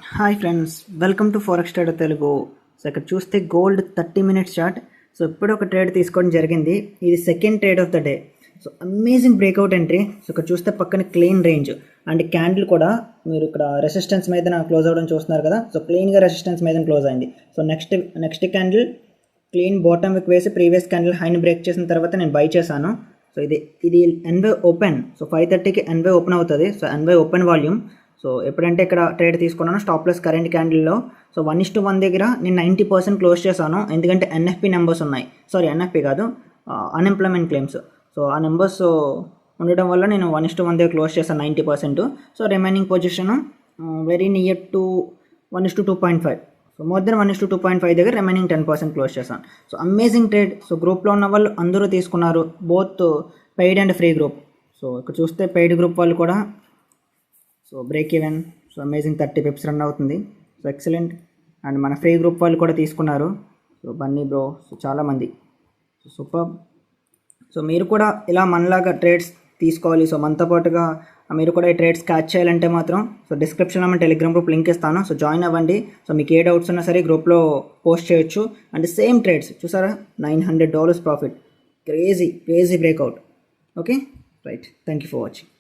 Hi friends, welcome to forex trader Telugu. So ఇక్కడ చూస్తే gold 30 minutes chart. So ఇప్పుడు ఒక ట్రేడ్ తీసుకోవడం జరిగింది. ఇది second trade of the day. So amazing breakout entry. So ఇక్కడ చూస్తే పక్కన క్లీన్ రేంజ్ అండ్ క్యాండిల్ కూడా మీరు ఇక్కడ రెసిస్టెన్స్ మీద క్లోజ్ అవ్వడం చూస్తున్నారు కదా. సో క్లీన్గా రెసిస్టెన్స్ మీద క్లోజ్ అయింది. So next candle clean bottom విక్ వేసి ప్రీవియస్ క్యాండిల్ హైని బ్రేక్ చేసిన తర్వాత నేను బై చేశాను. సో ఇది ఎన్వై ఓపెన్. సో 5:30కి ఎన్వై ఓపెన్ అవుతుంది. So NY open volume. So ఎప్పుడంటే ఇక్కడ ట్రేడ్ తీసుకున్నాను స్టాప్-లెస్ కరెంట్ క్యాండిల్లో. సో 1:1 దగ్గర నేను 90% క్లోజ్ చేశాను. ఎందుకంటే ఎన్ఎఫ్పి నెంబర్స్ ఉన్నాయి. సారీ, ఎన్ఎఫ్పి కాదు, అన్ఎంప్లాయ్మెంట్ క్లెయిమ్స్. సో ఆ నెంబర్స్ ఉండడం వల్ల నేను 1:1 దగ్గర క్లోజ్ చేశాను 90%. So remaining position very near to 1:2.5. So more than 1:2.5 దగ్గర రిమైనింగ్ 10% క్లోజ్ చేశాను. So amazing trade. సో గ్రూప్లో ఉన్న వాళ్ళు అందరూ తీసుకున్నారు, both paid and free group. So ఇక్కడ చూస్తే పెయిడ్ గ్రూప్ వాళ్ళు కూడా so break even. So amazing 30 pips run అవుతుంది. So excellent. అండ్ మన ఫ్రీ గ్రూప్ వాళ్ళు కూడా తీసుకున్నారు. సో బన్నీ బ్రో, సో చాలామంది. So super. సో మీరు కూడా ఇలా మనలాగా ట్రేడ్స్ తీసుకోవాలి. సో మనతో పాటుగా మీరు కూడా ఈ ట్రేడ్స్ క్యాచ్ చేయాలంటే మాత్రం సో డిస్క్రిప్షన్లో మన టెలిగ్రామ్ గ్రూప్ లింక్ ఇస్తాను. సో జాయిన్ అవ్వండి. సో మీకు ఏ డౌట్స్ ఉన్నా సరే గ్రూప్లో పోస్ట్ చేయొచ్చు. అండ్ సేమ్ ట్రేడ్స్ చూసారా, $900 profit. Crazy breakout. Okay right, thank you for watching.